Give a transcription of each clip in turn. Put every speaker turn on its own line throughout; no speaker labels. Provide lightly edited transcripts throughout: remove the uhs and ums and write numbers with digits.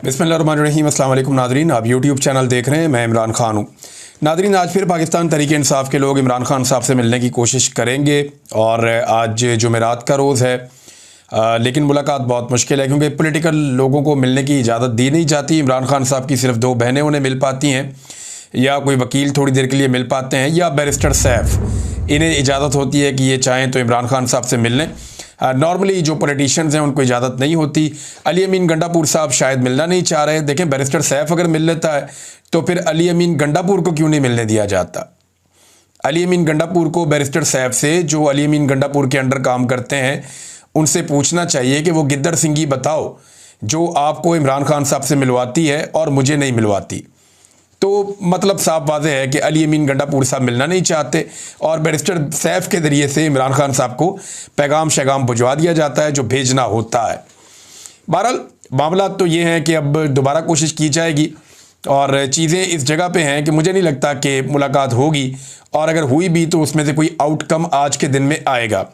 बिस्मिल्लाहिर्रहमानिर्रहीम। अस्सलाम वालेकुम नादरीन, आप यूट्यूब चैनल देख रहे हैं। मैं इमरान खान हूँ। नादरीन, आज फिर पाकिस्तान तहरीक इंसाफ के लोग इमरान खान साहब से मिलने की कोशिश करेंगे और आज जुमेरात का रोज़ है, लेकिन मुलाकात बहुत मुश्किल है क्योंकि पॉलिटिकल लोगों को मिलने की इजाज़त दी नहीं जाती। इमरान खान साहब की सिर्फ दो बहनें उन्हें मिल पाती हैं, या कोई वकील थोड़ी देर के लिए मिल पाते हैं, या बैरिस्टर सैफ, इन्हें इजाज़त होती है कि ये चाहें तो इमरान खान साहब से मिल लें। नॉर्मली जो पॉलिटिशियंस हैं उनको इजाज़त नहीं होती। अली अमीन गंडापुर साहब शायद मिलना नहीं चाह रहे। देखें, बैरिस्टर सैफ अगर मिल लेता है तो फिर अली अमीन गंडापुर को क्यों नहीं मिलने दिया जाता। अली अमीन गंडापुर को बैरिस्टर सैफ से, जो अली अमीन गंडापुर के अंडर काम करते हैं, उनसे पूछना चाहिए कि वो गिद्दड़ सिंगी बताओ जो आपको इमरान खान साहब से मिलवाती है और मुझे नहीं मिलवाती। तो मतलब साफ वाज़ेह है कि अली अमीन गंडापुर साहब मिलना नहीं चाहते और बैरिस्टर सैफ के ज़रिए से इमरान खान साहब को पैगाम शैगाम भिजवा दिया जाता है जो भेजना होता है। बहरहाल मामला तो ये हैं कि अब दोबारा कोशिश की जाएगी और चीज़ें इस जगह पे हैं कि मुझे नहीं लगता कि मुलाकात होगी, और अगर हुई भी तो उसमें से कोई आउटकम आज के दिन में आएगा।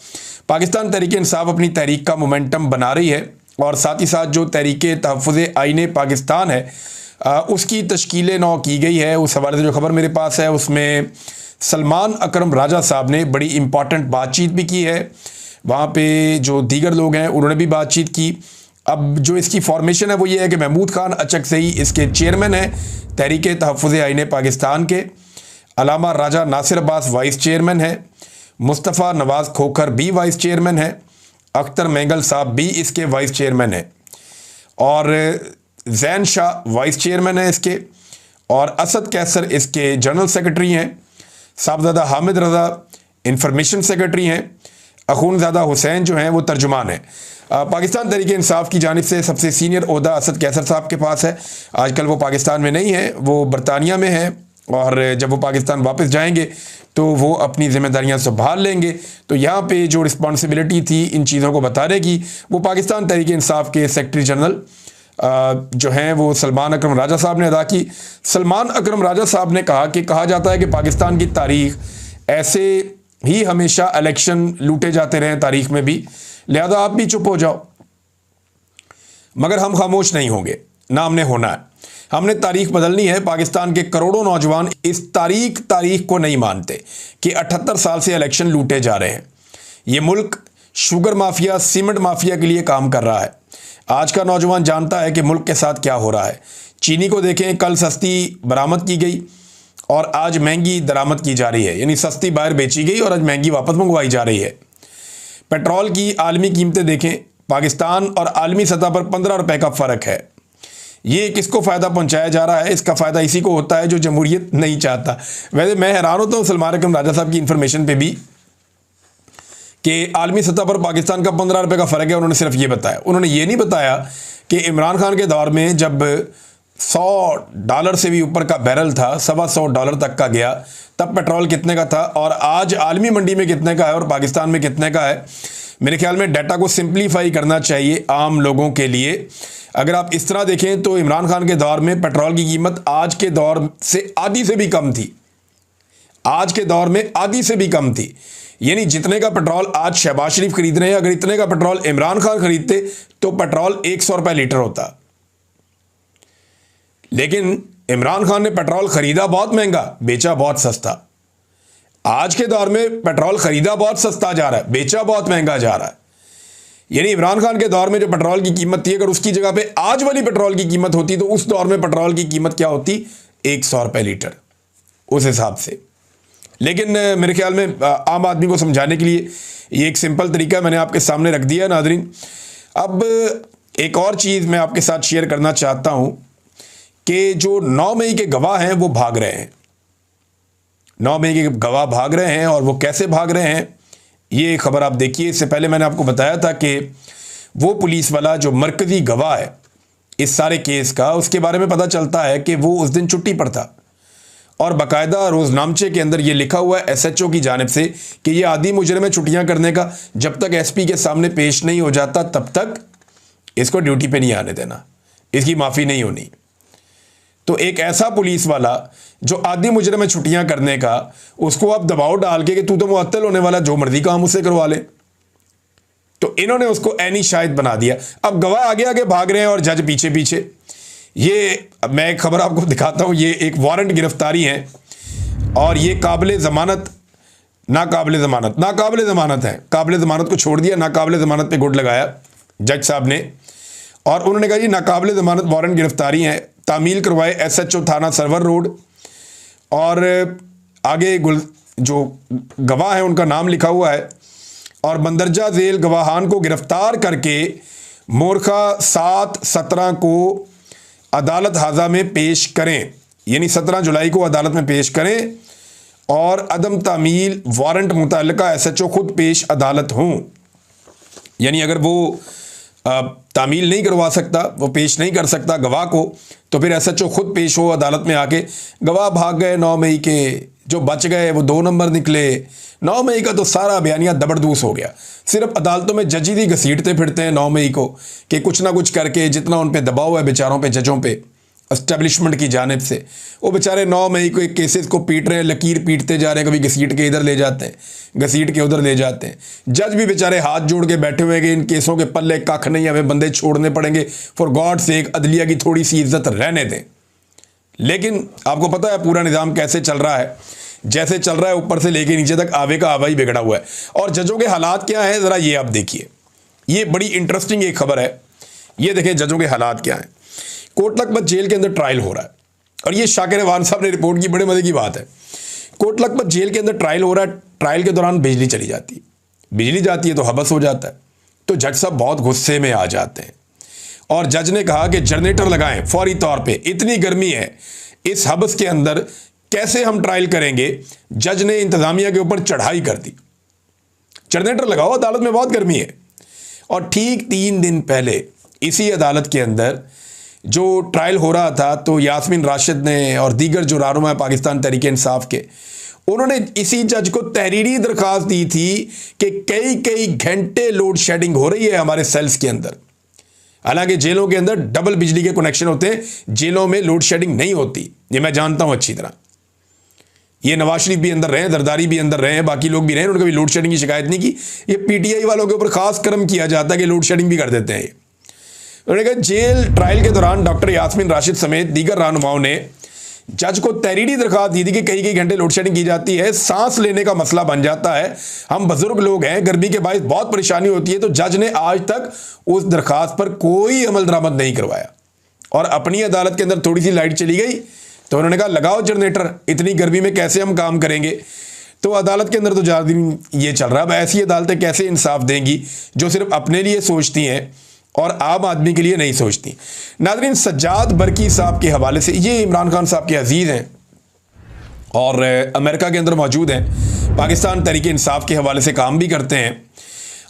पाकिस्तान तहरीक इंसाफ अपनी तहरीक का मोमेंटम बना रही है और साथ ही साथ जो तहरीक तहफ़्फ़ुज़ आईन पाकिस्तान है उसकी तश्कील नौ की गई है। उस हवाले से जो खबर मेरे पास है उसमें सलमान अकरम राजा साहब ने बड़ी इम्पॉर्टेंट बातचीत भी की है। वहाँ पे जो दीगर लोग हैं उन्होंने भी बातचीत की। अब जो इसकी फॉर्मेशन है वो ये है कि महमूद खान अचक से ही इसके चेयरमैन हैं तहरीक तहफ़्फ़ुज़ आईन पाकिस्तान के। अलामा राजा नासिर अब्बास वाइस चेयरमैन है। मुस्तफ़ा नवाज़ खोखर भी वाइस चेयरमैन है। अख्तर मैंगल साहब भी इसके वाइस चेयरमैन है और जैन शाह वाइस चेयरमैन है इसके, और असद कैसर इसके जनरल सेक्रेटरी हैं। साहबजादा हामिद रज़ा इंफॉर्मेशन सेक्रेटरी हैं। अखूनज़ादा हुसैन जो हैं वो तर्जुमान हैं। पाकिस्तान तहरीक इंसाफ की जानिब से सबसे सीनियर ओहदा असद कैसर साहब के पास है। आजकल वो पाकिस्तान में नहीं है, वो बरतानिया में है, और जब वो पाकिस्तान वापस जाएंगे तो वो अपनी ज़िम्मेदारियां संभाल लेंगे। तो यहाँ पे जो रिस्पॉन्सिबिलिटी थी इन चीज़ों को बताने की, वो पाकिस्तान तहरीक इंसाफ के सेक्रेटरी जनरल जो हैं वो सलमान अकरम राजा साहब ने अदा की। सलमान अकरम राजा साहब ने कहा कि कहा जाता है कि पाकिस्तान की तारीख ऐसे ही हमेशा इलेक्शन लूटे जाते रहे तारीख में भी, लिहाजा आप भी चुप हो जाओ। मगर हम खामोश नहीं होंगे, ना हमने होना है। हमने तारीख बदलनी है। पाकिस्तान के करोड़ों नौजवान इस तारीख को नहीं मानते कि 78 साल से इलेक्शन लूटे जा रहे हैं। ये मुल्क शुगर माफिया, सीमेंट माफिया के लिए काम कर रहा है। आज का नौजवान जानता है कि मुल्क के साथ क्या हो रहा है। चीनी को देखें, कल सस्ती बरामद की गई और आज महंगी दरामद की जा रही है, यानी सस्ती बाहर बेची गई और आज महंगी वापस मंगवाई जा रही है। पेट्रोल की आलमी कीमतें देखें, पाकिस्तान और आलमी सतह पर 15 रुपए का फ़र्क है। ये किसको फ़ायदा पहुंचाया जा रहा है? इसका फ़ायदा इसी को होता है जो जमहूरियत नहीं चाहता। वैसे मैं हैरान होता हूँ सलमान अकरम राजा साहब की इन्फॉर्मेशन पे भी कि आलमी सतह पर पाकिस्तान का 15 रुपए का फ़र्क है। उन्होंने सिर्फ ये बताया, उन्होंने ये नहीं बताया कि इमरान खान के दौर में जब $100 से भी ऊपर का बैरल था, $125 तक का गया, तब पेट्रोल कितने का था और आज आलमी मंडी में कितने का है और पाकिस्तान में कितने का है। मेरे ख्याल में डाटा को सिंप्लीफाई करना चाहिए आम लोगों के लिए। अगर आप इस तरह देखें तो इमरान खान के दौर में पेट्रोल की कीमत आज के दौर से आधी से भी कम थी। आज के दौर में आधी से भी कम थी, यानी जितने का पेट्रोल आज शहबाज शरीफ खरीद रहे हैं, अगर इतने का पेट्रोल इमरान खान खरीदते तो पेट्रोल 100 रुपए लीटर होता। लेकिन इमरान खान ने पेट्रोल खरीदा बहुत महंगा, बेचा बहुत सस्ता। आज के दौर में पेट्रोल खरीदा बहुत सस्ता जा रहा है, बेचा बहुत महंगा जा रहा है। यानी इमरान खान के दौर में जो पेट्रोल की कीमत थी, अगर उसकी जगह पे आज वाली पेट्रोल की कीमत होती तो उस दौर में पेट्रोल की कीमत क्या होती? 100 रुपए लीटर उस हिसाब से। लेकिन मेरे ख्याल में आम आदमी को समझाने के लिए ये एक सिंपल तरीका मैंने आपके सामने रख दिया नादरीन। अब एक और चीज़ मैं आपके साथ शेयर करना चाहता हूँ कि जो 9 मई के गवाह हैं वो भाग रहे हैं। 9 मई के गवाह भाग रहे हैं और वो कैसे भाग रहे हैं ये खबर आप देखिए। इससे पहले मैंने आपको बताया था कि वो पुलिस वाला जो मरकज़ी गवाह है इस सारे केस का, उसके बारे में पता चलता है कि वो उस दिन छुट्टी पर था और बाकायदा रोज़नामचे के अंदर ये लिखा हुआ है SHO की जानिब से कि ये आदी मुजरिम है छुट्टियाँ करने का, जब तक SP के सामने पेश नहीं हो जाता तब तक इसको ड्यूटी पे नहीं आने देना, इसकी माफ़ी नहीं होनी। तो एक ऐसा पुलिस वाला जो आदी मुजरिम है छुट्टियाँ करने का, उसको आप दबाव डाल के कि तू तो मुअत्तल होने वाला, जो मर्जी काम उससे करवा ले, तो इन्होंने उसको ऐनी शाहिद बना दिया। अब गवाह आगे आगे भाग रहे हैं और जज पीछे पीछे। ये मैं एक खबर आपको दिखाता हूँ, ये एक वारंट गिरफ्तारी है और ये काबिल ज़मानत नाकाबिल ज़मानत है। काबिल ज़मानत को छोड़ दिया, नाकाबिल ज़मानत पे गुड लगाया जज साहब ने, और उन्होंने कहा जी नाकाबिल ज़मानत वारंट गिरफ्तारी है, तामील करवाए SHO थाना सरवर रोड। और आगे जो गवाह है उनका नाम लिखा हुआ है, और बंदरजा झेल गवाहान को गिरफ्तार करके मोरखा 7/17 को अदालत हाजा में पेश करें, यानी 17 जुलाई को अदालत में पेश करें, और अदम तामील वारंट मुतल्लिका SHO खुद पेश अदालत हों। यानी अगर वो तामील नहीं करवा सकता, वो पेश नहीं कर सकता गवाह को, तो फिर SHO खुद पेश हो अदालत में आके। गवाह भाग गए 9 मई के, जो बच गए वो 2 नंबर निकले। 9 मई का तो सारा बयानिया दबड़दूस हो गया। सिर्फ अदालतों में जज ही घसीटते फिरते हैं 9 मई को कि कुछ ना कुछ करके, जितना उन पे दबाव है बेचारों पे, जजों पे एस्टेब्लिशमेंट की जानिब से, वो बेचारे 9 मई को एक केसेस को पीट रहे हैं, लकीर पीटते जा रहे हैं, कभी घसीट के इधर ले जाते हैं, घसीट के उधर ले जाते हैं। जज भी बेचारे हाथ जोड़ के बैठे हुए हैं कि इन केसों के पल्ले कख नहीं, हमें बंदे छोड़ने पड़ेंगे, फॉर गॉड सेक अदलिया की थोड़ी सी इज्जत रहने दें। लेकिन आपको पता है पूरा निज़ाम कैसे चल रहा है, जैसे चल रहा है ऊपर से लेके नीचे तक आवे का आवा ही बिगड़ा हुआ है। और जजों के हालात क्या हैं ज़रा ये आप देखिए, ये बड़ी इंटरेस्टिंग एक खबर है। ये देखें जजों के हालात क्या हैं। कोट लखपत जेल के अंदर ट्रायल हो रहा है, और ये शाकिर वान साहब ने रिपोर्ट की, बड़े मजे की बात है। कोट लखपत जेल के अंदर ट्रायल हो रहा है, ट्रायल के दौरान बिजली चली जाती है, बिजली जाती है तो हबस हो जाता है, तो जज साहब बहुत गुस्से में आ जाते हैं, और जज ने कहा कि जनरेटर लगाएं फौरी तौर पे, इतनी गर्मी है इस हबस के अंदर, कैसे हम ट्रायल करेंगे। जज ने इंतजामिया के ऊपर चढ़ाई कर दी, जनरेटर लगाओ, अदालत में बहुत गर्मी है। और ठीक 3 दिन पहले इसी अदालत के अंदर जो ट्रायल हो रहा था, तो यास्मीन राशिद ने और दीगर जो रहनुमा पाकिस्तान तहरीक इंसाफ के, उन्होंने इसी जज को तहरीरी दरख्वास्त दी थी कि कई घंटे लोड शेडिंग हो रही है हमारे सेल्स के अंदर। हालांकि जेलों के अंदर डबल बिजली के कनेक्शन होते हैं, जेलों में लोड शेडिंग नहीं होती, ये मैं जानता हूं अच्छी तरह। ये नवाज शरीफ भी अंदर रहे, जरदारी भी अंदर रहे, बाकी लोग भी रहे, उन्होंने कभी लोड शेडिंग की शिकायत नहीं की। ये PTI वालों के ऊपर खास कर्म किया जाता है कि लोड शेडिंग भी कर देते हैं। उन्होंने कहा जेल ट्रायल के दौरान डॉक्टर यास्मीन राशिद समेत दीगर रहनुमाओं ने जज को तहरीरी दरख्वास्त दी थी कि कई घंटे लोड शेडिंग की जाती है, सांस लेने का मसला बन जाता है, हम बुजुर्ग लोग हैं, गर्मी के बायस बहुत परेशानी होती है। तो जज ने आज तक उस दरख्वास्त पर कोई अमल दरामद नहीं करवाया, और अपनी अदालत के अंदर थोड़ी सी लाइट चली गई तो उन्होंने कहा लगाओ जनरेटर, इतनी गर्मी में कैसे हम काम करेंगे। तो अदालत के अंदर तो ज़्यादा दिन ये चल रहा है। अब ऐसी अदालतें कैसे इंसाफ देंगी जो सिर्फ अपने लिए सोचती हैं और आम आदमी के लिए नहीं सोचती। नाज़रीन, सज्जाद बरकी साहब के हवाले से, ये इमरान खान साहब के अजीज़ हैं और अमेरिका के अंदर मौजूद हैं, पाकिस्तान तहरीक इंसाफ के हवाले से काम भी करते हैं।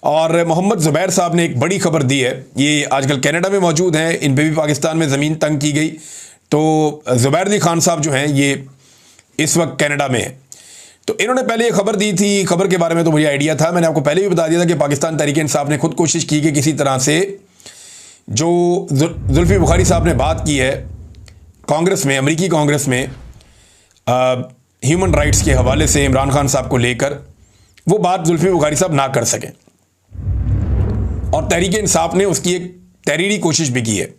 और मोहम्मद ज़ुबैर साहब ने एक बड़ी खबर दी है, ये आजकल कनाडा में मौजूद हैं, इन पर भी पाकिस्तान में ज़मीन तंग की गई। तो ज़ुबैर अली खान साहब जो हैं ये इस वक्त कनाडा में हैं। तो इन्होंने पहले ये खबर दी थी, खबर के बारे में तो मुझे आइडिया था, मैंने आपको पहले भी बता दिया था कि पाकिस्तान तहरीक इंसाफ ने खुद कोशिश की कि किसी तरह से जो जुल्फी बुखारी साहब ने बात की है कांग्रेस में, अमेरिकी कांग्रेस में ह्यूमन राइट्स के हवाले से इमरान खान साहब को लेकर, वो बात जुल्फी बुखारी साहब ना कर सकें, और तहरीक इंसाफ ने उसकी एक तहरीरी कोशिश भी की है।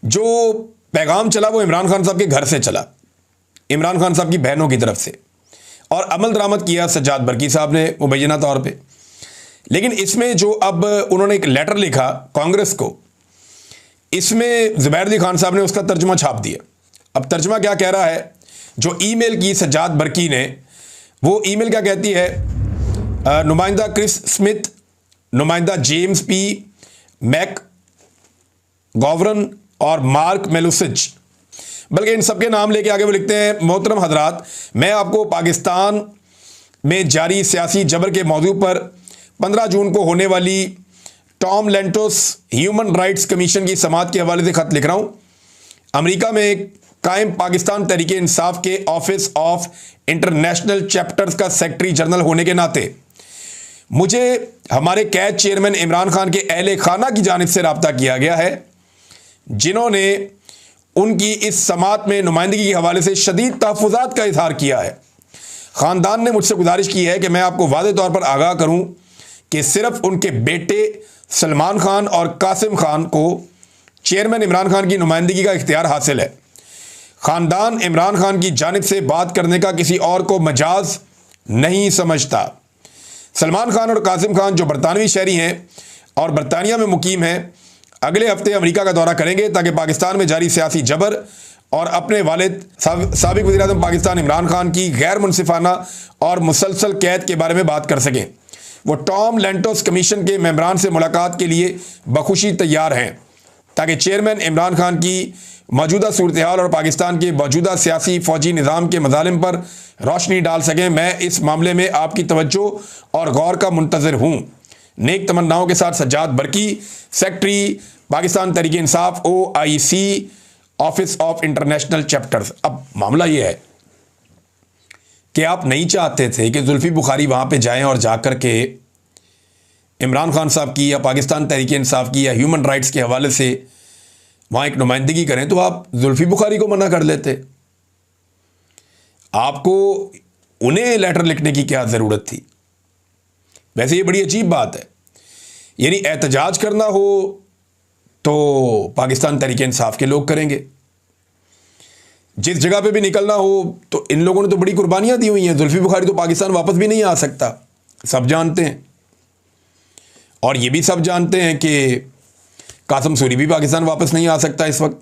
जो पैगाम चला वो इमरान खान साहब के घर से चला, इमरान खान साहब की बहनों की तरफ से, और अमल दरामद किया सज्जाद बरकी साहब ने मुबैना तौर पे। लेकिन इसमें जो अब उन्होंने एक लेटर लिखा कांग्रेस को, इसमें ज़ुबैर अली खान साहब ने उसका तर्जुमा छाप दिया। अब तर्जुमा क्या कह रहा है, जो ईमेल की सज्जाद बरकी ने, वो ईमेल क्या कहती है, नुमाइंदा क्रिस स्मिथ, नुमाइंदा जेम्स पी मैक गॉवरन और मार्क मेलुसिच, बल्कि इन सबके नाम लेके आगे वो लिखते हैं, मोहतरम हजरात, मैं आपको पाकिस्तान में जारी सियासी जबर के मौजू पर 15 जून को होने वाली टॉम लेंटोस ह्यूमन राइट्स कमीशन की समाअत के हवाले से खत लिख रहा हूँ। अमेरिका में कायम पाकिस्तान तहरीक इंसाफ के ऑफिस ऑफ इंटरनेशनल चैप्टर्स का सेक्रेटरी जनरल होने के नाते मुझे हमारे कैद चेयरमैन इमरान खान के अहले खाना की जानिब से रब्ता किया गया है, जिन्होंने उनकी इस समाअत में नुमाइंदगी के हवाले से शदीद तहफ़्फ़ुज़ात का इज़हार किया है। ख़ानदान ने मुझसे गुजारिश की है कि मैं आपको वाज़े तौर पर आगाह करूं कि सिर्फ उनके बेटे सलमान खान और कासिम खान को चेयरमैन इमरान खान की नुमाइंदगी का इख्तियार हासिल है। ख़ानदान इमरान खान की जानिब से बात करने का किसी और को मजाज नहीं समझता। सलमान खान और कासिम खान जो बरतानवी शहरी हैं और बरतानिया में मुकीम हैं, अगले हफ्ते अमेरिका का दौरा करेंगे ताकि पाकिस्तान में जारी सियासी जबर और अपने वालिद साबिक वज़ीर-ए-आज़म पाकिस्तान इमरान खान की गैर मुनसिफाना और मुसलसल कैद के बारे में बात कर सकें। वो टॉम लेंटोस कमीशन के मेंबरान से मुलाकात के लिए बखुशी तैयार हैं ताकि चेयरमैन इमरान खान की मौजूदा सूरत हाल और पाकिस्तान के मौजूदा सियासी फ़ौजी निज़ाम के मज़ालिम पर रोशनी डाल सकें। मैं इस मामले में आपकी तवज्जो और गौर का मुंतज़िर हूँ। नेक तमन्नाओं के साथ Sajjad Barki, secretary Pakistan Tehreek Insaf OIC, office of international chapters. अब मामला ये है कि आप नहीं चाहते थे कि जुल्फी बुखारी वहाँ पे जाएं और जाकर के इमरान खान साहब की या पाकिस्तान तहरीक इंसाफ की या ह्यूमन राइट्स के हवाले से वहाँ एक नुमाइंदगी करें, तो आप जुल्फी बुखारी को मना कर लेते। आपको उन्हें लेटर लिखने की क्या ज़रूरत थी? वैसे ये बड़ी अजीब बात है। यानी एहतजाज करना हो तो पाकिस्तान तहरीक इंसाफ के लोग करेंगे, जिस जगह पे भी निकलना हो तो इन लोगों ने तो बड़ी कुर्बानियां दी हुई हैं। जुल्फी बुखारी तो पाकिस्तान वापस भी नहीं आ सकता, सब जानते हैं। और ये भी सब जानते हैं कि कासिम सूरी भी पाकिस्तान वापस नहीं आ सकता इस वक्त,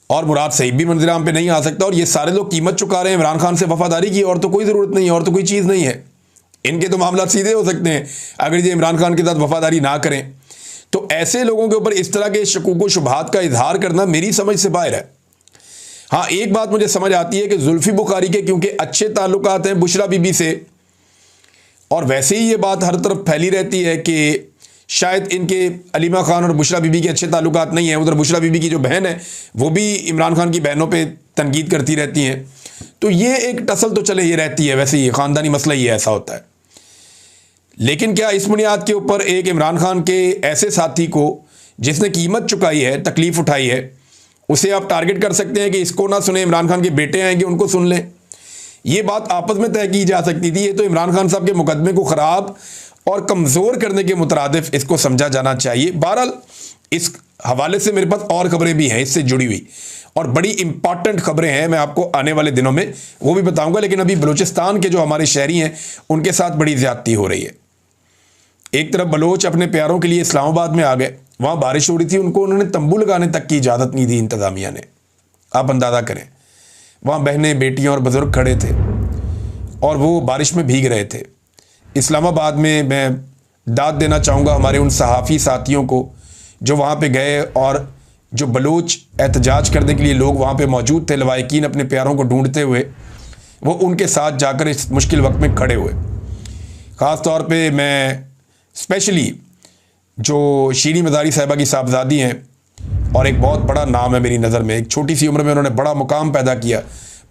और मुराद सईद भी मंजराम पे नहीं आ सकता। और ये सारे लोग कीमत चुका रहे हैं इमरान खान से वफादारी की, और तो कोई ज़रूरत नहीं है, और तो कोई चीज़ नहीं है। इनके तो मामला सीधे हो सकते हैं अगर ये इमरान खान के साथ वफादारी ना करें। तो ऐसे लोगों के ऊपर इस तरह के शकूक व शुबहात का इजहार करना मेरी समझ से बाहर है। हाँ, एक बात मुझे समझ आती है कि जुल्फी बुखारी के क्योंकि अच्छे ताल्लुकात हैं बुशरा बीबी से, और वैसे ही ये बात हर तरफ फैली रहती है कि शायद इनके अलीमा खान और बुशरा बीबी के अच्छे ताल्लुकात नहीं हैं। उधर बुशरा बीबी की जो बहन है वो भी इमरान खान की बहनों पे तनकीद करती रहती हैं। तो ये एक टसल तो चले ये रहती है, वैसे ये ख़ानदानी मसला ही ऐसा होता है। लेकिन क्या इस बुनियाद के ऊपर एक इमरान खान के ऐसे साथी को जिसने कीमत चुकाई है, तकलीफ़ उठाई है, उसे आप टारगेट कर सकते हैं कि इसको ना सुने, इमरान खान के बेटे आएंगे उनको सुन लें? ये बात आपस में तय की जा सकती थी। ये तो इमरान खान साहब के मुकदमे को ख़राब और कमज़ोर करने के मुतरादिफ इसको समझा जाना चाहिए। बहरहाल इस हवाले से मेरे पास और ख़बरें भी हैं इससे जुड़ी हुई, और बड़ी इंपॉर्टेंट ख़बरें हैं। मैं आपको आने वाले दिनों में वो भी बताऊंगा। लेकिन अभी बलूचिस्तान के जो हमारे शहरी हैं उनके साथ बड़ी ज़्यादती हो रही है। एक तरफ बलोच अपने प्यारों के लिए इस्लामाबाद में आ गए, वहाँ बारिश हो रही थी, उनको उन्होंने तंबू लगाने तक की इजाज़त नहीं दी इंतज़ामिया ने। आप अंदाज़ा करें, वहाँ बहनें, बेटियाँ और बुज़ुर्ग खड़े थे और वो बारिश में भीग रहे थे। इस्लामाबाद में मैं दाद देना चाहूँगा हमारे उन सहाफ़ी साथियों को जो वहाँ पे गए और जो बलोच एहतजाज करने के लिए लोग वहाँ पे मौजूद थे, लवाहिकीन अपने प्यारों को ढूंढते हुए, वो उनके साथ जाकर इस मुश्किल वक्त में खड़े हुए। ख़ास तौर पे मैं स्पेशली जो शीरी मज़ारी साहिबा की साहबजादी हैं और एक बहुत बड़ा नाम है मेरी नज़र में, एक छोटी सी उम्र में उन्होंने बड़ा मुकाम पैदा किया,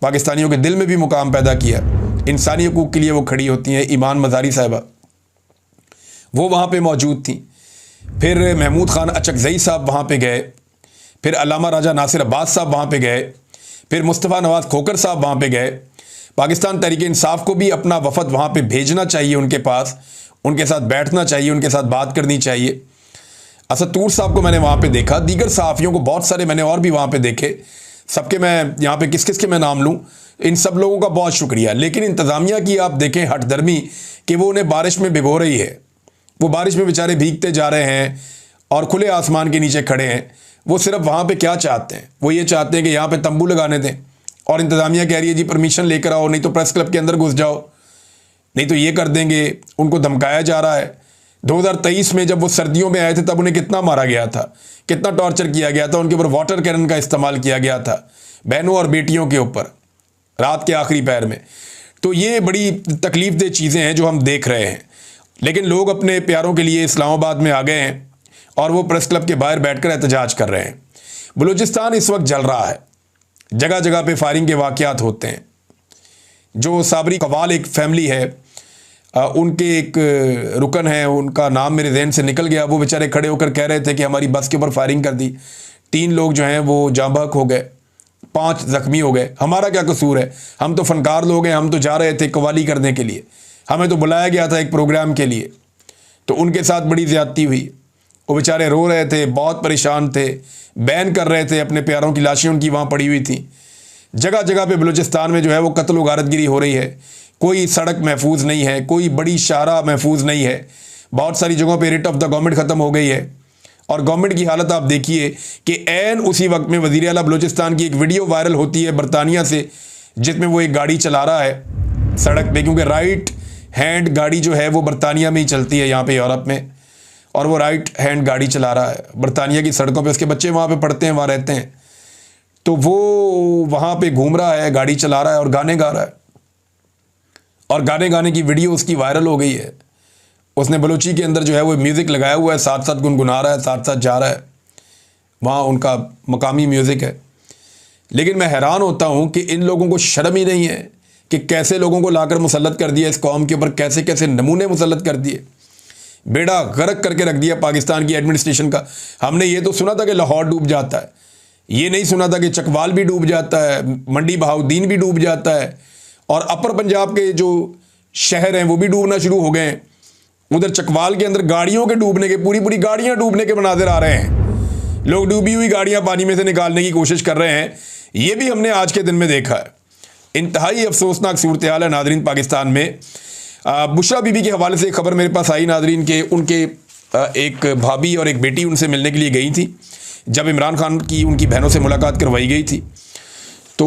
पाकिस्तानियों के दिल में भी मुकाम पैदा किया, इंसानी हकूक़ के लिए वो खड़ी होती हैं, ईमान मज़ारी साहिबा, वो वहाँ पे मौजूद थी। फिर महमूद ख़ान अचकज़ई साहब वहाँ पे गए, फिर अल्लामा राजा नासिर अब्बास साहब वहाँ पे गए, फिर मुस्तफ़ा नवाज़ खोकर साहब वहाँ पे गए। पाकिस्तान तहरीक इंसाफ को भी अपना वफ़द वहाँ पे भेजना चाहिए, उनके पास उनके साथ बैठना चाहिए, उनके साथ बात करनी चाहिए। असद तूर साहब को मैंने वहाँ पे देखा, दीगर सहाफ़ियों को बहुत सारे मैंने और भी वहाँ पे देखे। सबके मैं यहाँ पे किस किस के मैं नाम लूँ, इन सब लोगों का बहुत शुक्रिया। लेकिन इंतज़ामिया की आप देखें हठधर्मी कि वो उन्हें बारिश में भिगो रही है, वो बारिश में बेचारे भीगते जा रहे हैं और खुले आसमान के नीचे खड़े हैं। वो सिर्फ वहाँ पे क्या चाहते हैं, वो ये चाहते हैं कि यहाँ पे तंबू लगाने दें, और इंतज़ामिया कह रही है जी परमिशन लेकर आओ, नहीं तो प्रेस क्लब के अंदर घुस जाओ, नहीं तो ये कर देंगे। उनको धमकाया जा रहा है। 2023 में जब वो सर्दियों में आए थे तब उन्हें कितना मारा गया था, कितना टॉर्चर किया गया था, उनके ऊपर वाटर कैनन का इस्तेमाल किया गया था, बहनों और बेटियों के ऊपर रात के आखिरी पहर में। तो ये बड़ी तकलीफ़देह चीज़ें हैं जो हम देख रहे हैं। लेकिन लोग अपने प्यारों के लिए इस्लामाबाद में आ गए हैं और वो प्रेस क्लब के बाहर बैठकर एहतजाज कर रहे हैं। बलूचिस्तान इस वक्त जल रहा है, जगह जगह पे फायरिंग के वाक़यात होते हैं। जो साबरी कवाल एक फैमिली है, उनके एक रुकन है, उनका नाम मेरे जहन से निकल गया, वो बेचारे खड़े होकर कह रहे थे कि हमारी बस के ऊपर फायरिंग कर दी, 3 लोग जो हैं वो जाँ बहक हो गए, 5 ज़ख्मी हो गए। हमारा क्या कसूर है, हम तो फ़नकार लोग हैं, हम तो जा रहे थे कवाली करने के लिए, हमें तो बुलाया गया था एक प्रोग्राम के लिए। तो उनके साथ बड़ी ज़्यादती हुई। वो बेचारे रो रहे थे, बहुत परेशान थे, बैन कर रहे थे, अपने प्यारों की लाशें उनकी वहाँ पड़ी हुई थी। जगह जगह पे बलूचिस्तान में जो है वो कत्ल व गारतगिरी हो रही है, कोई सड़क महफूज नहीं है, कोई बड़ी शाहराह महफूज नहीं है, बहुत सारी जगहों पे रिट ऑफ द गवर्नमेंट ख़त्म हो गई है। और गवर्नमेंट की हालत आप देखिए कि ऐन उसी वक्त में वज़ीर आला बलूचिस्तान की एक वीडियो वायरल होती है बरतानिया से, जिसमें वो एक गाड़ी चला रहा है सड़क पे, क्योंकि राइट हैंड गाड़ी जो है वो बरतानिया में ही चलती है यहाँ पे यूरोप में, और वो राइट हैंड गाड़ी चला रहा है बरतानिया की सड़कों पे। उसके बच्चे वहाँ पे पढ़ते हैं, वहाँ रहते हैं, तो वो वहाँ पे घूम रहा है, गाड़ी चला रहा है और गाने गा रहा है, और गाने गाने की वीडियो उसकी वायरल हो गई है। उसने बलूची के अंदर जो है वो म्यूज़िक लगाया हुआ है, साथ साथ गुनगुना रहा है, साथ साथ जा रहा है, वहाँ उनका मकामी म्यूज़िक है। लेकिन मैं हैरान होता हूँ कि इन लोगों को शर्म ही नहीं है कि कैसे लोगों को लाकर मुसल्लत कर दिया इस कौम के ऊपर, कैसे कैसे नमूने मुसल्लत कर दिए, बेड़ा गर्क करके रख दिया पाकिस्तान की एडमिनिस्ट्रेशन का। हमने ये तो सुना था कि लाहौर डूब जाता है, ये नहीं सुना था कि चकवाल भी डूब जाता है, मंडी बहाउद्दीन भी डूब जाता है, और अपर पंजाब के जो शहर हैं वो भी डूबना शुरू हो गए हैं। उधर चकवाल के अंदर गाड़ियों के डूबने के, पूरी पूरी गाड़ियां डूबने के मनाज़िर आ रहे हैं। लोग डूबी हुई गाड़ियां पानी में से निकालने की कोशिश कर रहे हैं। ये भी हमने आज के दिन में देखा है। इंतहाई अफसोसनाक सूरत हाल है नादरीन पाकिस्तान में। बुशरा बीबी के हवाले से एक खबर मेरे पास आई नादरीन के, उनके एक भाभी और एक बेटी उनसे मिलने के लिए गई थी जब इमरान खान की उनकी बहनों से मुलाकात करवाई गई थी। तो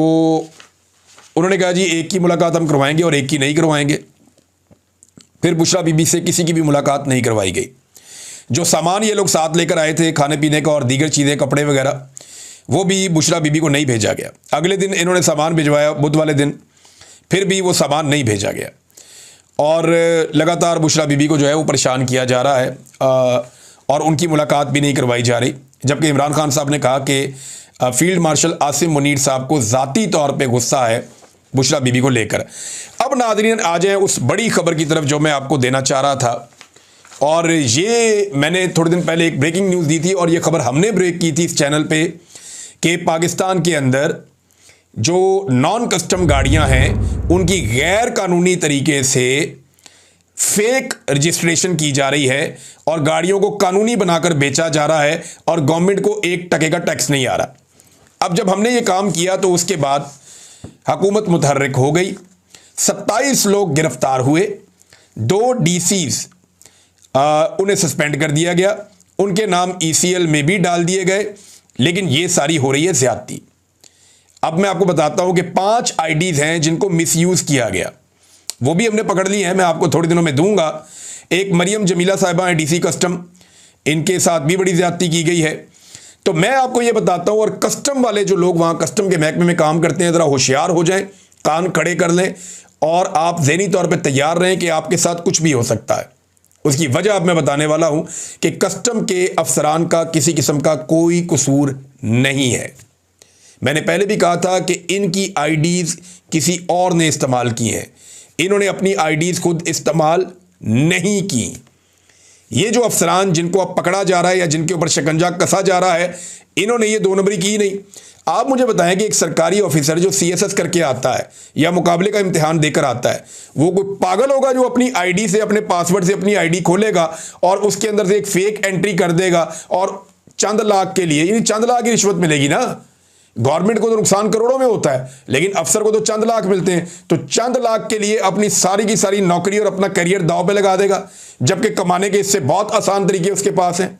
उन्होंने कहा जी एक की मुलाकात हम करवाएंगे और एक की नहीं करवाएंगे। फिर बुशरा बीबी से किसी की भी मुलाकात नहीं करवाई गई। जो सामान ये लोग साथ लेकर आए थे खाने पीने का और दीगर चीज़ें, कपड़े वगैरह, वो भी बुशरा बीबी को नहीं भेजा गया। अगले दिन इन्होंने सामान भिजवाया, बुध वाले दिन, फिर भी वो सामान नहीं भेजा गया, और लगातार बुशरा बीबी को जो है वो परेशान किया जा रहा है, और उनकी मुलाकात भी नहीं करवाई जा रही। जबकि इमरान खान साहब ने कहा कि फील्ड मार्शल आसिम मुनीर साहब को ज़ाती तौर पे गुस्सा है बुशरा बीबी को लेकर। अब नाज़रीन आ जाएं उस बड़ी खबर की तरफ जो मैं आपको देना चाह रहा था, और ये मैंने थोड़े दिन पहले एक ब्रेकिंग न्यूज़ दी थी और ये खबर हमने ब्रेक की थी इस चैनल पे कि पाकिस्तान के अंदर जो नॉन कस्टम गाड़ियां हैं उनकी गैर कानूनी तरीके से फेक रजिस्ट्रेशन की जा रही है और गाड़ियों को कानूनी बनाकर बेचा जा रहा है, और गवर्नमेंट को 1 टके का टैक्स नहीं आ रहा। अब जब हमने ये काम किया तो उसके बाद हुकूमत मुतहर्रिक हो गई, 27 लोग गिरफ्तार हुए, 2 डीसीज उन्हें सस्पेंड कर दिया गया, उनके नाम ECL में भी डाल दिए गए। लेकिन ये सारी हो रही है ज्यादती। अब मैं आपको बताता हूं कि 5 IDs हैं जिनको मिसयूज किया गया, वो भी हमने पकड़ लिए हैं, मैं आपको थोड़े दिनों में दूंगा। एक मरियम जमीला साहिबा हैं DC कस्टम, इनके साथ भी बड़ी ज्यादती की गई है। तो मैं आपको ये बताता हूं, और कस्टम वाले जो लोग वहां कस्टम के महकमे में काम करते हैं ज़रा होशियार हो जाएं, कान खड़े कर लें, और आप ज़हनी तौर पे तैयार रहें कि आपके साथ कुछ भी हो सकता है। उसकी वजह अब मैं बताने वाला हूं कि कस्टम के अफसरान का किसी किस्म का कोई कसूर नहीं है। मैंने पहले भी कहा था कि इनकी IDs किसी और ने इस्तेमाल की हैं, इन्होंने अपनी IDs खुद इस्तेमाल नहीं की। ये जो अफसरान जिनको अब पकड़ा जा रहा है या जिनके ऊपर शिकंजा कसा जा रहा है, इन्होंने ये 2 नंबरी की नहीं। आप मुझे बताएं कि एक सरकारी ऑफिसर जो CSS करके आता है या मुकाबले का इम्तिहान देकर आता है, वो कोई पागल होगा जो अपनी ID से, अपने पासवर्ड से अपनी ID खोलेगा और उसके अंदर से एक फेक एंट्री कर देगा और चंद लाख के लिए, यानी चंद लाख की रिश्वत मिलेगी ना। गवर्नमेंट को तो नुकसान करोड़ों में होता है, लेकिन अफसर को तो चंद लाख मिलते हैं, तो चंद लाख के लिए अपनी सारी की सारी नौकरी और अपना करियर दांव पे लगा देगा, जबकि कमाने के इससे बहुत आसान तरीके उसके पास हैं।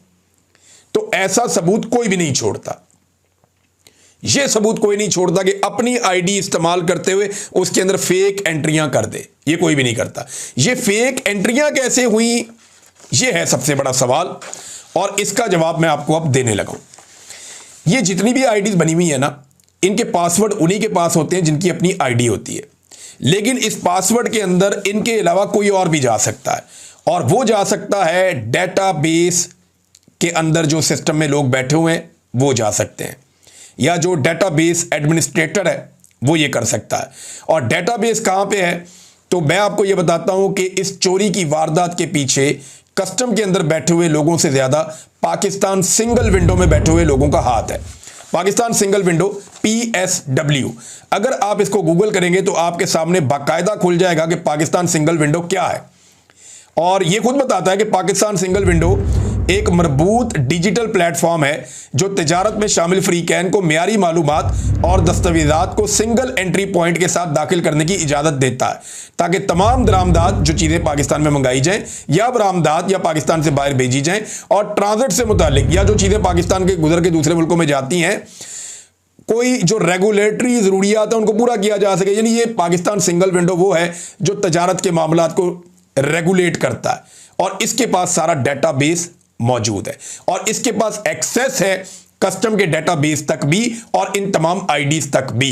तो ऐसा सबूत कोई भी नहीं छोड़ता, यह सबूत कोई नहीं छोड़ता कि अपनी ID इस्तेमाल करते हुए उसके अंदर फेक एंट्रियां कर दे, ये कोई भी नहीं करता। ये फेक एंट्रियां कैसे हुई, ये है सबसे बड़ा सवाल, और इसका जवाब मैं आपको अब देने लगा हूं। ये जितनी भी IDs बनी हुई है ना, इनके पासवर्ड उन्हीं के पास होते हैं जिनकी अपनी ID होती है, लेकिन इस पासवर्ड के अंदर इनके अलावा कोई और भी जा सकता है, और वो जा सकता है डेटाबेस के अंदर जो सिस्टम में लोग बैठे हुए हैं वो जा सकते हैं, या जो डेटाबेस एडमिनिस्ट्रेटर है वो ये कर सकता है। और डेटाबेस कहाँ पे है, तो मैं आपको ये बताता हूँ कि इस चोरी की वारदात के पीछे कस्टम के अंदर बैठे हुए लोगों से ज़्यादा पाकिस्तान सिंगल विंडो में बैठे हुए लोगों का हाथ है। पाकिस्तान सिंगल विंडो PSW, अगर आप इसको गूगल करेंगे तो आपके सामने बाकायदा खुल जाएगा कि पाकिस्तान सिंगल विंडो क्या है, और ये खुद बताता है कि पाकिस्तान सिंगल विंडो एक मजबूत डिजिटल प्लेटफॉर्म है जो तिजारत में शामिल फ्रीकैन को मियारी मालूमात और दस्तावेजात को सिंगल एंट्री पॉइंट के साथ दाखिल करने की इजाजत देता है, ताकि तमाम दरामदात जो चीजें पाकिस्तान में मंगाई जाएं या बरामदात या पाकिस्तान से बाहर भेजी जाएं और ट्रांजिट से मुतालिक या जो चीजें पाकिस्तान के गुजर के दूसरे मुल्कों में जाती हैं, कोई जो रेगुलेटरी जरूरियात है उनको पूरा किया जा सके। यानी ये पाकिस्तान सिंगल विंडो वो है जो तजारत के मामलात को रेगुलेट करता है और इसके पास सारा डेटाबेस मौजूद है और इसके पास एक्सेस है कस्टम के डेटाबेस तक भी और इन तमाम आईडीज तक भी।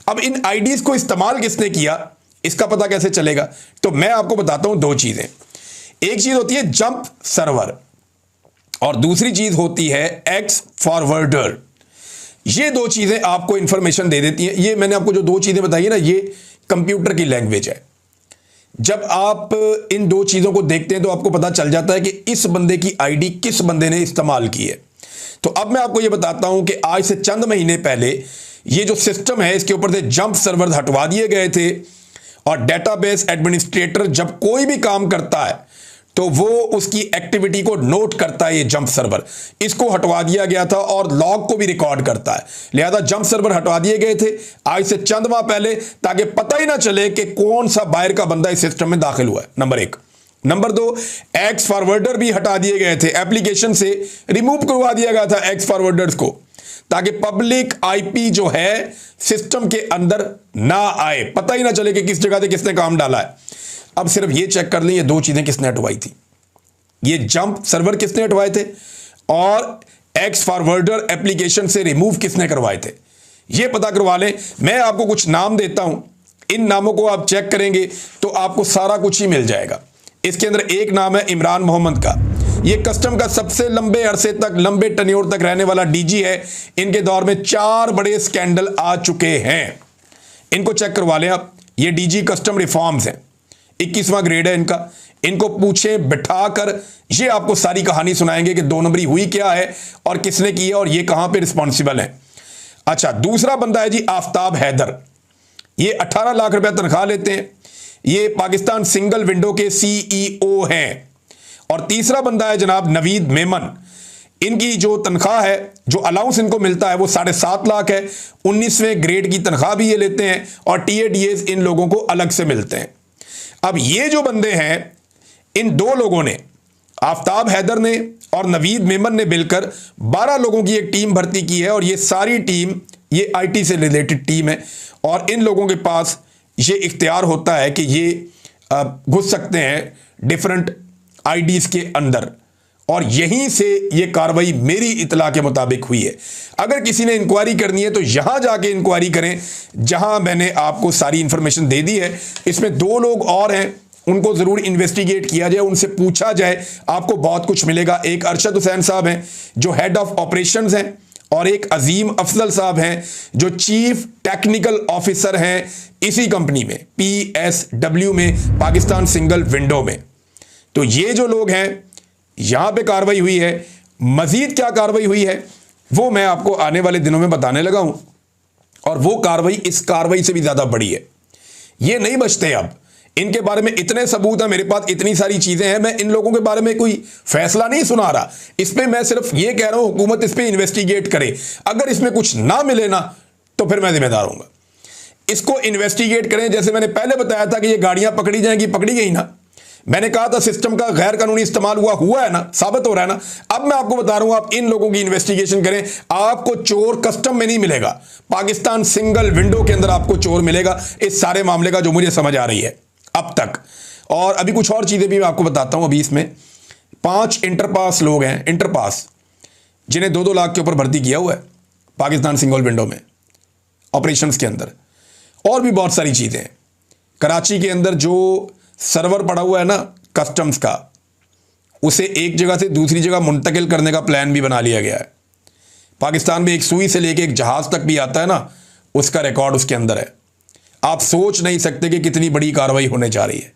अब इन आईडीज को इस्तेमाल किसने किया, इसका पता कैसे चलेगा? तो मैं आपको बताता हूं दो चीजें। एक चीज होती है जंप सर्वर और दूसरी चीज होती है एक्स फॉरवर्डर। ये दो चीजें आपको इंफॉर्मेशन दे देती हैं। ये मैंने आपको जो दो चीजें बताई है ना, ये कंप्यूटर की लैंग्वेज है। जब आप इन दो चीजों को देखते हैं तो आपको पता चल जाता है कि इस बंदे की आईडी किस बंदे ने इस्तेमाल की है। तो अब मैं आपको यह बताता हूं कि आज से चंद महीने पहले ये जो सिस्टम है इसके ऊपर से जंप सर्वर हटवा दिए गए थे और डेटाबेस एडमिनिस्ट्रेटर जब कोई भी काम करता है तो वो उसकी एक्टिविटी को नोट करता है। ये जंप सर्वर, इसको हटवा दिया गया था और लॉग को भी रिकॉर्ड करता है। लिहाजा जंप सर्वर हटवा दिए गए थे आज से चंद माह पहले, ताकि पता ही ना चले कि कौन सा बाहर का बंदा इस सिस्टम में दाखिल हुआ है। नंबर एक। नंबर दो, एक्स फॉरवर्डर भी हटा दिए गए थे, एप्लीकेशन से रिमूव करवा दिया गया था एक्स फॉरवर्डर्स को, ताकि पब्लिक आईपी जो है सिस्टम के अंदर ना आए, पता ही ना चले कि किस जगह से किसने काम डाला है। अब सिर्फ ये चेक कर लें ये दो चीजें किसने हटवाई थी, ये जंप सर्वर किसने हटवाए थे और एक्स फॉरवर्डर एप्लीकेशन से रिमूव किसने करवाए थे, ये पता करवा लें। मैं आपको कुछ नाम देता हूं, इन नामों को आप चेक करेंगे तो आपको सारा कुछ ही मिल जाएगा। इसके अंदर एक नाम है इमरान मोहम्मद का। ये कस्टम का सबसे लंबे अरसे तक, लंबे टन्योर तक रहने वाला डीजी है। इनके दौर में 4 बड़े स्कैंडल आ चुके हैं, इनको चेक करवा लें आप। ये डीजी कस्टम रिफॉर्म्स हैं, 21वां ग्रेड है इनका। इनको पूछे बिठाकर ये आपको सारी कहानी सुनाएंगे कि 2 नंबरी हुई क्या है और किसने की है और ये कहां पे रिस्पॉन्सिबल है। अच्छा, दूसरा बंदा है जी आफ्ताब हैदर। ये 18 लाख रुपए तनख्वाह लेते हैं। ये पाकिस्तान सिंगल विंडो के सीईओ हैं। और तीसरा बंदा है जनाब नवीद मेमन। इनकी जो तनख्वाह है, जो अलाउंस इनको मिलता है वो 7.5 लाख है। 19वें ग्रेड की तनख्वाह भी ये लेते हैं और टीएडीएस इन लोगों को अलग से मिलते हैं। अब ये जो बंदे हैं, इन 2 लोगों ने, आफ्ताब हैदर ने और नवीद मेमन ने मिलकर 12 लोगों की एक टीम भर्ती की है और ये सारी टीम ये आईटी से रिलेटेड टीम है और इन लोगों के पास ये इख्तियार होता है कि ये घुस सकते हैं डिफरेंट आईडीज के अंदर और यहीं से ये कार्रवाई मेरी इतला के मुताबिक हुई है। अगर किसी ने इंक्वायरी करनी है तो यहां जाके इंक्वायरी करें जहां मैंने आपको सारी इंफॉर्मेशन दे दी है। इसमें 2 लोग और हैं, उनको जरूर इन्वेस्टिगेट किया जाए, उनसे पूछा जाए, आपको बहुत कुछ मिलेगा। एक अरशद हुसैन साहब हैं जो हेड ऑफ ऑपरेशंस हैं और एक अजीम अफजल साहब हैं जो चीफ टेक्निकल ऑफिसर हैं इसी कंपनी में, PSW में, पाकिस्तान सिंगल विंडो में। तो ये जो लोग हैं, यहां पे कार्रवाई हुई है। मजीद क्या कार्रवाई हुई है वो मैं आपको आने वाले दिनों में बताने लगा हूं और वो कार्रवाई इस कार्रवाई से भी ज्यादा बड़ी है। ये नहीं बचते, अब इनके बारे में इतने सबूत हैं मेरे पास, इतनी सारी चीजें हैं। मैं इन लोगों के बारे में कोई फैसला नहीं सुना रहा, इस पे मैं सिर्फ ये कह रहा हूं हुकूमत इस पे इन्वेस्टिगेट करे। अगर इसमें कुछ ना मिले ना तो फिर मैं जिम्मेदार हूंगा। इसको इन्वेस्टिगेट करें। जैसे मैंने पहले बताया था कि ये गाड़ियां पकड़ी जाएंगी, पकड़ी गई ना। मैंने कहा था सिस्टम का गैर कानूनी इस्तेमाल हुआ है ना, साबित हो रहा है ना। अब मैं आपको बता रहा हूं, आप इन लोगों की इन्वेस्टिगेशन करें। आपको चोर कस्टम में नहीं मिलेगा, पाकिस्तान सिंगल विंडो के अंदर आपको चोर मिलेगा इस सारे मामले का, जो मुझे समझ आ रही है अब तक। और अभी कुछ और चीजें भी मैं आपको बताता हूं। अभी इसमें 5 इंटरपास लोग हैं, इंटरपास, जिन्हें 2-2 लाख के ऊपर भर्ती किया हुआ है पाकिस्तान सिंगल विंडो में ऑपरेशंस के अंदर। और भी बहुत सारी चीजें हैं। कराची के अंदर जो सर्वर पड़ा हुआ है ना कस्टम्स का, उसे एक जगह से दूसरी जगह मुंतकिल करने का प्लान भी बना लिया गया है। पाकिस्तान में एक सुई से लेके एक जहाज तक भी आता है ना, उसका रिकॉर्ड उसके अंदर है। आप सोच नहीं सकते कि कितनी बड़ी कार्रवाई होने जा रही है।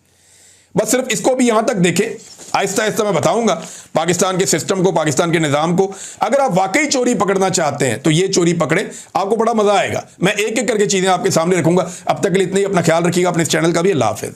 बस सिर्फ इसको भी यहां तक देखें, आहिस्ता आहिस्ता मैं बताऊंगा पाकिस्तान के सिस्टम को, पाकिस्तान के निज़ाम को। अगर आप वाकई चोरी पकड़ना चाहते हैं तो ये चोरी पकड़ें, आपको बड़ा मजा आएगा। मैं एक एक करके चीजें आपके सामने रखूंगा। अब तक के लिए इतना ही, अपना ख्याल रखिएगा, अपने इस चैनल का भी। अल्लाह हाफिज़।